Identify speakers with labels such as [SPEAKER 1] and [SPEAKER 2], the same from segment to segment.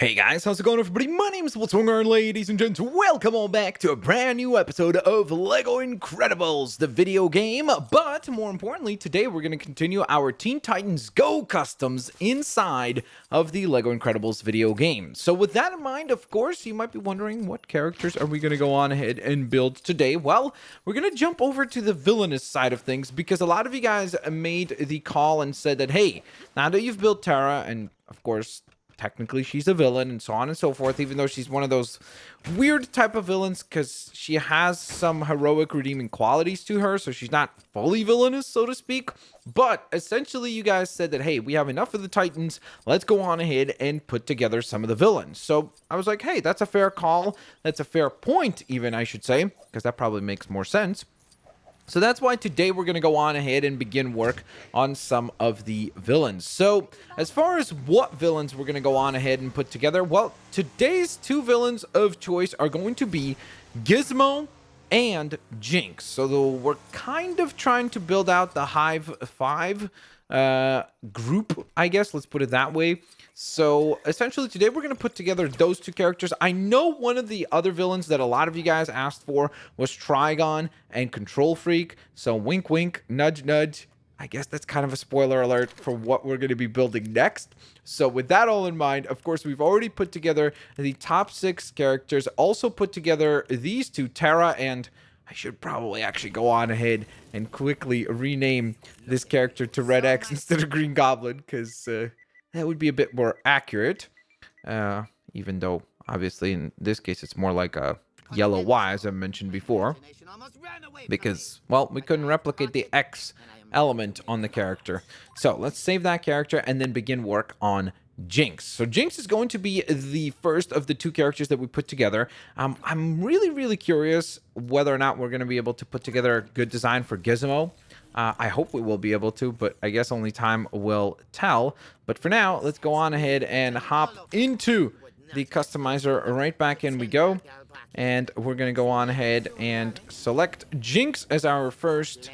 [SPEAKER 1] Hey guys, how's it going everybody? My name is Blitzwinger, and ladies and gents, welcome all back to a brand new episode of LEGO Incredibles, the video game. But more importantly, today we're going to continue our Teen Titans Go customs inside of the LEGO Incredibles video game. So with that in mind, of course, you might be wondering, what characters are we going to go on ahead and build today? Well, we're going to jump over to the villainous side of things, because a lot of you guys made the call and said that, hey, now that you've built Tara, and of course, technically she's a villain and so on and so forth, even though she's one of those weird type of villains because she has some heroic redeeming qualities to her, so she's not fully villainous, so to speak. But essentially you guys said that, hey, we have enough of the Titans, let's go on ahead and put together some of the villains. So I was like, hey, that's a fair call, that's a fair point even, I should say, because that probably makes more sense. So that's why today we're going to go on ahead and begin work on some of the villains. So as far as what villains we're going to go on ahead and put together, well, today's two villains of choice are going to be Gizmo and Jinx. So we're kind of trying to build out the Hive 5 group, I guess. Let's put it that way. So essentially today we're going to put together those two characters. I know one of the other villains that a lot of you guys asked for was Trigon and Control Freak. So wink wink, nudge nudge. I guess that's kind of a spoiler alert for what we're going to be building next. So with that all in mind, of course, we've already put together the top 6 characters. Also put together these two, Tara, and I should probably actually go on ahead and quickly rename this character to Red X instead of Green Goblin, because that would be a bit more accurate, even though, obviously, in this case, it's more like a yellow Y, as I mentioned before, because, well, we couldn't replicate the X element on the character. So let's save that character and then begin work on Jinx. So Jinx is going to be the first of the two characters that we put together. I'm really curious whether or not we're going to be able to put together a good design for Gizmo. I hope we will be able to, but I guess only time will tell. But for now, let's go on ahead and hop into the customizer. Right back in we go. And we're going to go on ahead and select Jinx as our first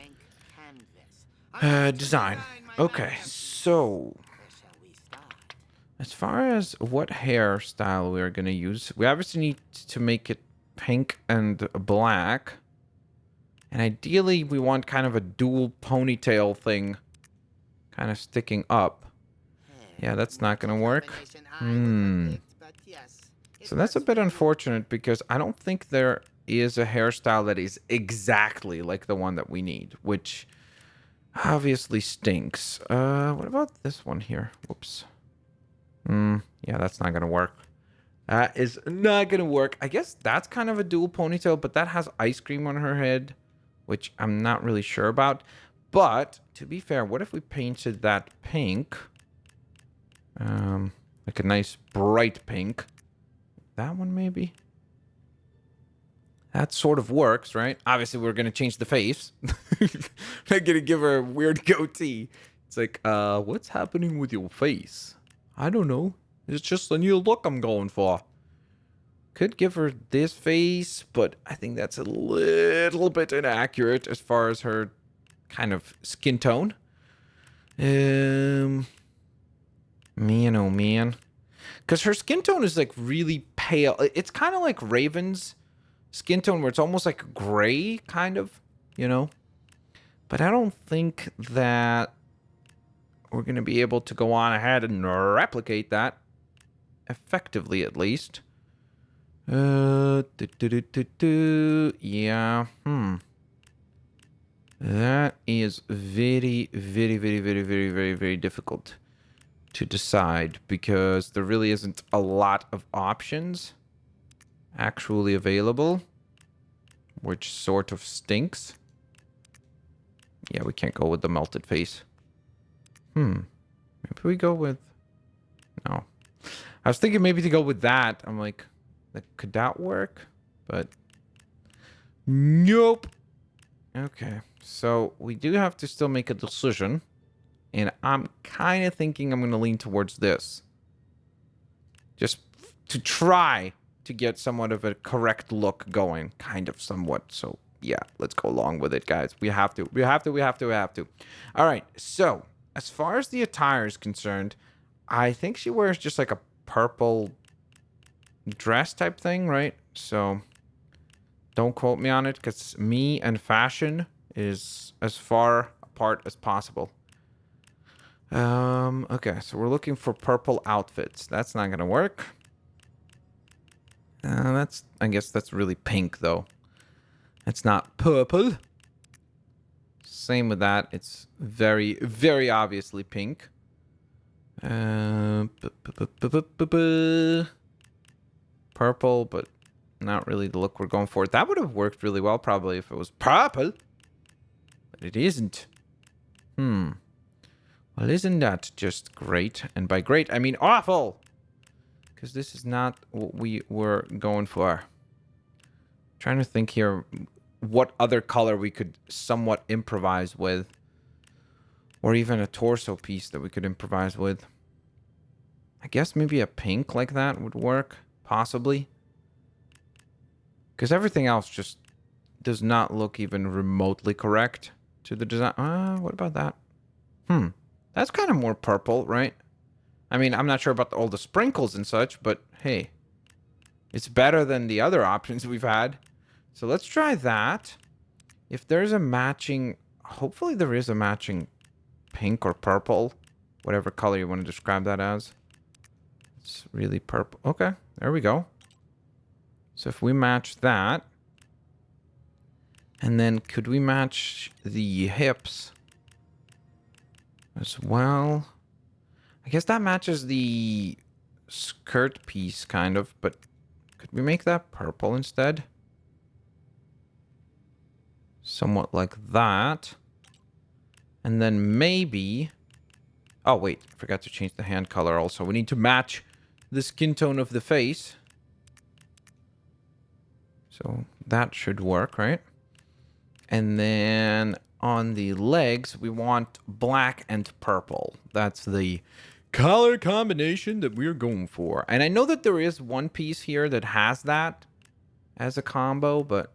[SPEAKER 1] design. Okay, so as far as what hairstyle we're going to use, we obviously need to make it pink and black. And ideally, we want kind of a dual ponytail thing kind of sticking up. Yeah, that's not going to work. So that's a bit unfortunate because I don't think there is a hairstyle that is exactly like the one that we need, which obviously stinks. What about this one here? Whoops. Yeah, that's not going to work. That is not going to work. I guess that's kind of a dual ponytail, but that has ice cream on her head, which I'm not really sure about. But to be fair, what if we painted that pink? Like a nice bright pink. That one maybe? That sort of works, right? Obviously, we're going to change the face. I'm going to give her a weird goatee. It's like, what's happening with your face? I don't know. It's just a new look I'm going for. Could give her this face, but I think that's a little bit inaccurate as far as her kind of skin tone. Man, oh man. Because her skin tone is like really pale. It's kind of like Raven's skin tone where it's almost like gray, kind of, you know? But I don't think that we're going to be able to go on ahead and replicate that. Effectively, at least. Yeah, That is very difficult to decide because there really isn't a lot of options actually available, which sort of stinks. Yeah, we can't go with the melted face. Maybe we go with... No. I was thinking maybe to go with that. I'm like, could that work? But nope. Okay, so we do have to still make a decision. And I'm kind of thinking I'm going to lean towards this. Just to try to get somewhat of a correct look going. Kind of somewhat. So, yeah, let's go along with it, guys. We have to. We have to. All right, so as far as the attire is concerned, I think she wears just like a purple dress type thing, right? So don't quote me on it, because me and fashion is as far apart as possible. Okay, so we're looking for purple outfits. That's not gonna work. I guess that's really pink, though. It's not purple. Same with that. It's very, very obviously pink. Purple, but not really the look we're going for. That would have worked really well, probably, if it was purple. But it isn't. Well, isn't that just great? And by great, I mean awful! Because this is not what we were going for. Trying to think here what other color we could somewhat improvise with. Or even a torso piece that we could improvise with. I guess maybe a pink like that would work. Possibly. Because everything else just does not look even remotely correct to the design. What about that? That's kind of more purple, right? I mean, I'm not sure about all the sprinkles and such, but hey. It's better than the other options we've had. So let's try that. If there's a matching... Hopefully there is a matching pink or purple. Whatever color you want to describe that as. It's really purple. Okay, there we go. So if we match that... And then could we match the hips as well? I guess that matches the skirt piece, kind of, but could we make that purple instead? Somewhat like that. And then maybe... Oh, wait, I forgot to change the hand color also. We need to match the skin tone of the face. So that should work, right? And then on the legs, we want black and purple. That's the color combination that we're going for. And I know that there is one piece here that has that as a combo, but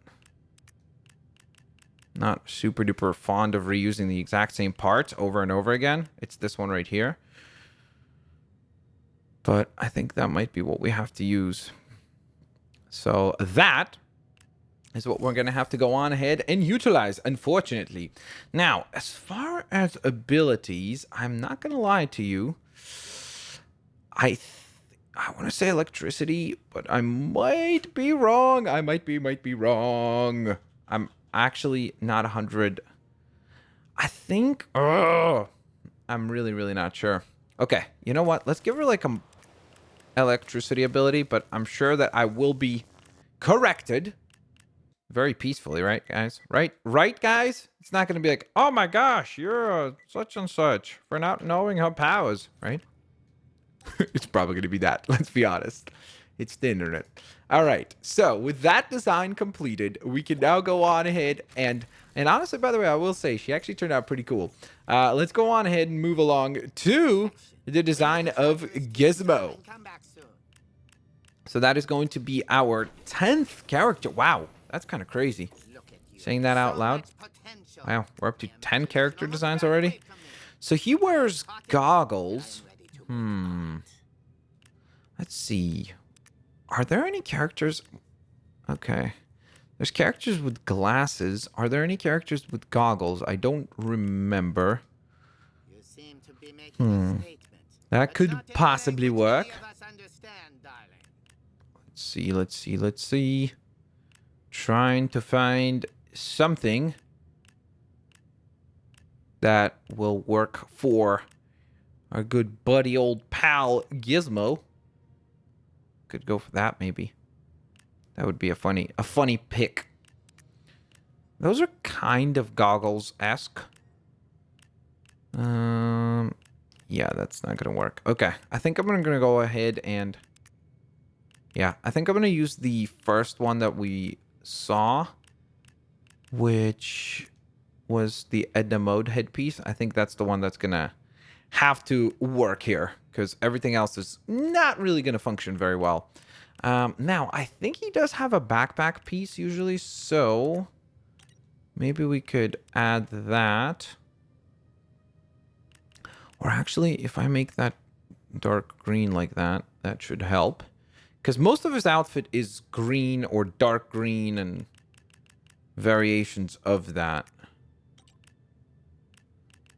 [SPEAKER 1] not super duper fond of reusing the exact same parts over and over again. It's this one right here. But I think that might be what we have to use. So that is what we're going to have to go on ahead and utilize, unfortunately. Now, as far as abilities, I'm not going to lie to you. I want to say electricity, but I might be wrong. I might be wrong. I'm actually not 100. I think... I'm really, really not sure. Okay, you know what? Let's give her like a electricity ability, but I'm sure that I will be corrected. Very peacefully, right, guys? Right, guys? It's not going to be like, oh my gosh, you're such and such for not knowing her powers, right? It's probably going to be that. Let's be honest. It's the internet. All right. So with that design completed, we can now go on ahead and honestly, by the way, I will say she actually turned out pretty cool. Let's go on ahead and move along to the design of Gizmo. So that is going to be our 10th character. Wow. That's kind of crazy. Saying that out loud. Wow. We're up to 10 character designs already. So he wears goggles. Let's see. Are there any characters? Okay. There's characters with glasses. Are there any characters with goggles? I don't remember. That could possibly work. Let's see. Trying to find something that will work for our good buddy old pal Gizmo. Could go for that maybe. That would be a funny pick. Those are kind of goggles-esque. Yeah, that's not gonna work. Okay, I think I'm gonna go ahead and I think I'm gonna use the first one that we saw, which was the Edna Mode headpiece. I think that's the one that's gonna have to work here, because everything else is not really going to function very well. Now, I think he does have a backpack piece usually, so maybe we could add that. Or actually, if I make that dark green like that, that should help. Because most of his outfit is green or dark green and variations of that.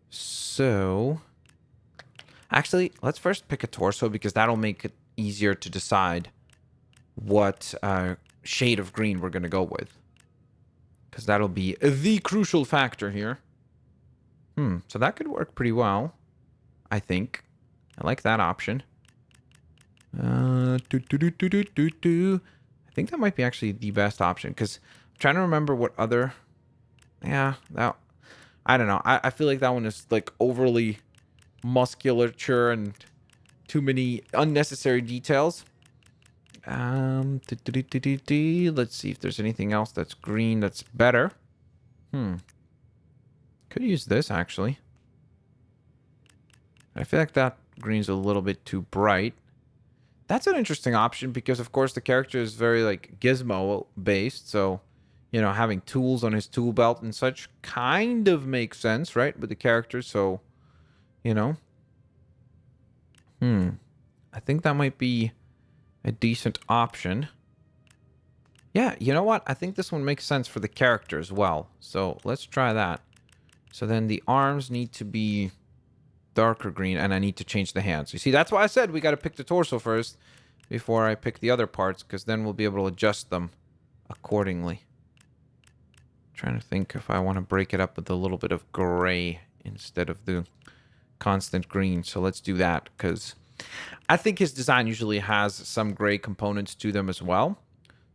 [SPEAKER 1] So, actually, let's first pick a torso because that'll make it easier to decide what shade of green we're going to go with. Because that'll be the crucial factor here. So that could work pretty well, I think. I like that option. I think that might be actually the best option because I'm trying to remember what other... Yeah, that... I don't know. I feel like that one is like overly musculature and too many unnecessary details. Let's see if there's anything else that's green that's better. Could use this, actually. I feel like that green's a little bit too bright. That's an interesting option because, of course, the character is very, like, gizmo-based. So, you know, having tools on his tool belt and such kind of makes sense, right, with the character. So, you know. I think that might be a decent option. Yeah, you know what? I think this one makes sense for the character as well. So let's try that. So then the arms need to be darker green, and I need to change the hands. You see, that's why I said we got to pick the torso first before I pick the other parts, because then we'll be able to adjust them accordingly. Trying to think if I want to break it up with a little bit of gray instead of the constant green. So let's do that, because I think his design usually has some gray components to them as well.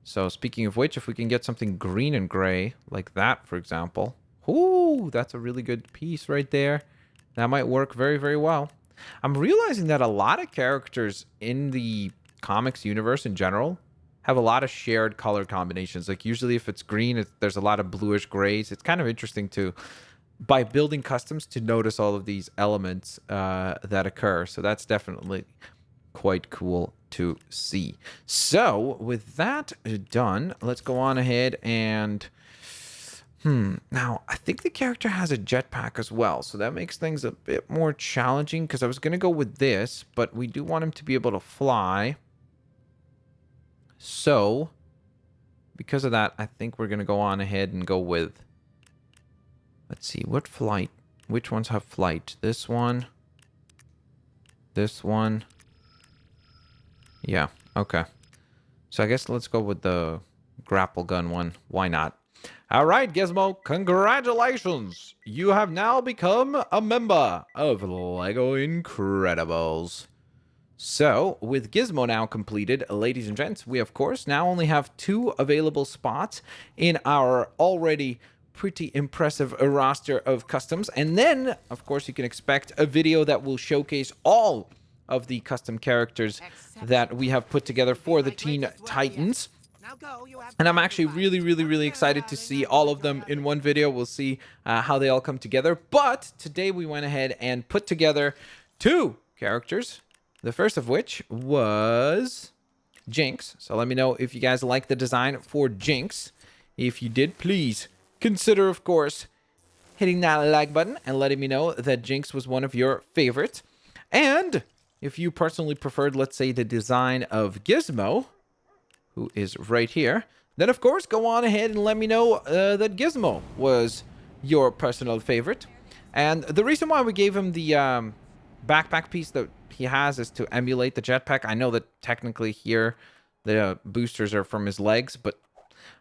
[SPEAKER 1] So speaking of which, if we can get something green and gray like that, for example. Ooh, that's a really good piece right there. That might work very, very well. I'm realizing that a lot of characters in the comics universe in general have a lot of shared color combinations. Like usually if it's green, there's a lot of bluish grays. It's kind of interesting to, by building customs, to notice all of these elements that occur. So that's definitely quite cool to see. So with that done, let's go on ahead and... Now, I think the character has a jetpack as well, so that makes things a bit more challenging, because I was going to go with this, but we do want him to be able to fly. So, because of that, I think we're going to go on ahead and go with... Let's see, what flight? Which ones have flight? This one. This one. Yeah, okay. So I guess let's go with the grapple gun one. Why not? All right, Gizmo, congratulations! You have now become a member of LEGO Incredibles. So, with Gizmo now completed, ladies and gents, we of course now only have 2 available spots in our already pretty impressive roster of customs. And then, of course, you can expect a video that will showcase all of the custom characters that we have put together for the Teen Titans. And I'm actually really excited to see all of them in one video. We'll see how they all come together. But today we went ahead and put together 2 characters. The first of which was Jinx. So let me know if you guys like the design for Jinx. If you did, please consider, of course, hitting that like button and letting me know that Jinx was one of your favorites. And if you personally preferred, let's say, the design of Gizmo, who is right here, then of course go on ahead and let me know that Gizmo was your personal favorite. And the reason why we gave him the backpack piece that he has is to emulate the jetpack. I know that technically here the boosters are from his legs, but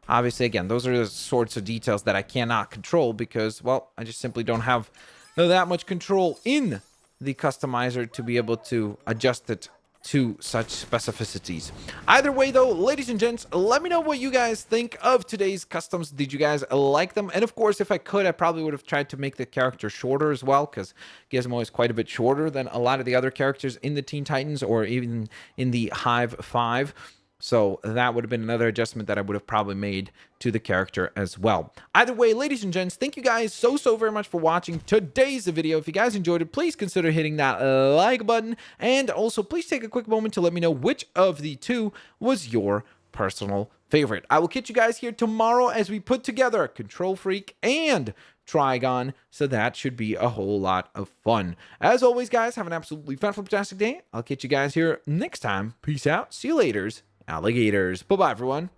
[SPEAKER 1] obviously, again, those are the sorts of details that I cannot control because, well, I just simply don't have that much control in the customizer to be able to adjust it to such specificities. Either way, though, ladies and gents, let me know what you guys think of today's customs. Did you guys like them? And of course, if I could, I probably would have tried to make the character shorter as well, because Gizmo is quite a bit shorter than a lot of the other characters in the Teen Titans or even in the Hive 5. So that would have been another adjustment that I would have probably made to the character as well. Either way, ladies and gents, thank you guys so very much for watching today's video. If you guys enjoyed it, please consider hitting that like button. And also, please take a quick moment to let me know which of the 2 was your personal favorite. I will catch you guys here tomorrow as we put together Control Freak and Trigon, so that should be a whole lot of fun. As always, guys, have an absolutely fantastic day. I'll catch you guys here next time. Peace out. See you laters. alligators. Bye-bye, everyone.